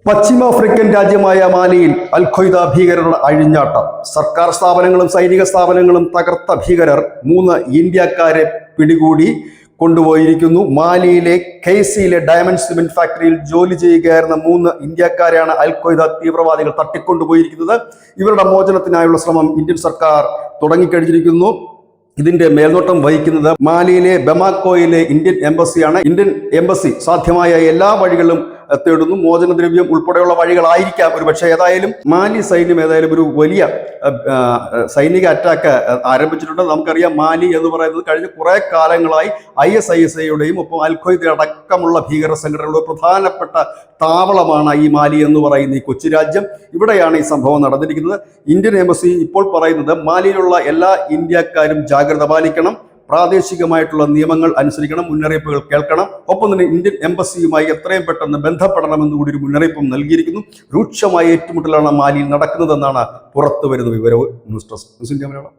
പശ്ചിമാഫ്രിക്കൻ രാജ്യമായ മാലിയിൽ അൽ ഖ്വയ്ദ ഭീകരരുടെ അഴിഞ്ഞാട്ടം. സർക്കാർ സ്ഥാപനങ്ങളും സൈനിക സ്ഥാപനങ്ങളും തകർത്ത ഭീകരർ 3 ഇന്ത്യക്കാരെ പിടികൂടി കൊണ്ടുപോയിരിക്കുന്നു. മാലിയിലെ കെയ്സിയിലെ ഡയമണ്ട് സിമെന്റ് ഫാക്ടറിയിൽ ജോലി ചെയ്യുകയായിരുന്ന 3 ഇന്ത്യക്കാരെയാണ് അൽ ഖ്വയ്ദ തീവ്രവാദികൾ തട്ടിക്കൊണ്ടുപോയിരിക്കുന്നത്. ഇവരുടെ മോചനത്തിനായുള്ള ശ്രമം ഇന്ത്യൻ സർക്കാർ തുടങ്ങിക്കഴിഞ്ഞിരിക്കുന്നു. ഇതിന്റെ മേൽനോട്ടം വഹിക്കുന്നത് മാലിയിലെ ബമാക്കോയിലെ ഇന്ത്യൻ എംബസിയാണ്. ഇന്ത്യൻ എംബസി സാധ്യമായ എല്ലാ വഴികളും തേടുന്നു. മോചനദ്രവ്യം ഉൾപ്പെടെയുള്ള വഴികളായിരിക്കാം ഒരു പക്ഷേ. ഏതായാലും മാലി സൈന്യം ഏതായാലും ഒരു വലിയ സൈനിക അറ്റാക്ക് ആരംഭിച്ചിട്ടുണ്ട്. നമുക്കറിയാം, മാലി എന്ന് പറയുന്നത് കഴിഞ്ഞ കുറെ കാലങ്ങളായി ISISയുടെയും ഒപ്പം അൽ ഖ്വയ്ദ അടക്കമുള്ള ഭീകര സംഘടനകളുടെ പ്രധാനപ്പെട്ട താവളമാണ് ഈ മാലി എന്ന് പറയുന്ന ഈ കൊച്ചു രാജ്യം. ഇവിടെയാണ് ഈ സംഭവം നടന്നിരിക്കുന്നത്. ഇന്ത്യൻ എംബസി ഇപ്പോൾ പറയുന്നത് മാലിയിലുള്ള എല്ലാ ഇന്ത്യക്കാരും ജാഗ്രത പാലിക്കണം, പ്രാദേശികമായിട്ടുള്ള നിയമങ്ങൾ അനുസരിക്കണം, മുന്നറിയിപ്പുകൾ കേൾക്കണം. ഒപ്പം തന്നെ ഇന്ത്യൻ എംബസിയുമായി എത്രയും പെട്ടെന്ന് ബന്ധപ്പെടണമെന്ന് കൂടി ഒരു മുന്നറിയിപ്പും നൽകിയിരിക്കുന്നു. രൂക്ഷമായ ഏറ്റുമുട്ടലാണ് മാലിയിൽ നടക്കുന്നതെന്നാണ് പുറത്തു വരുന്ന വിവരവും. News desk news India Malayalam.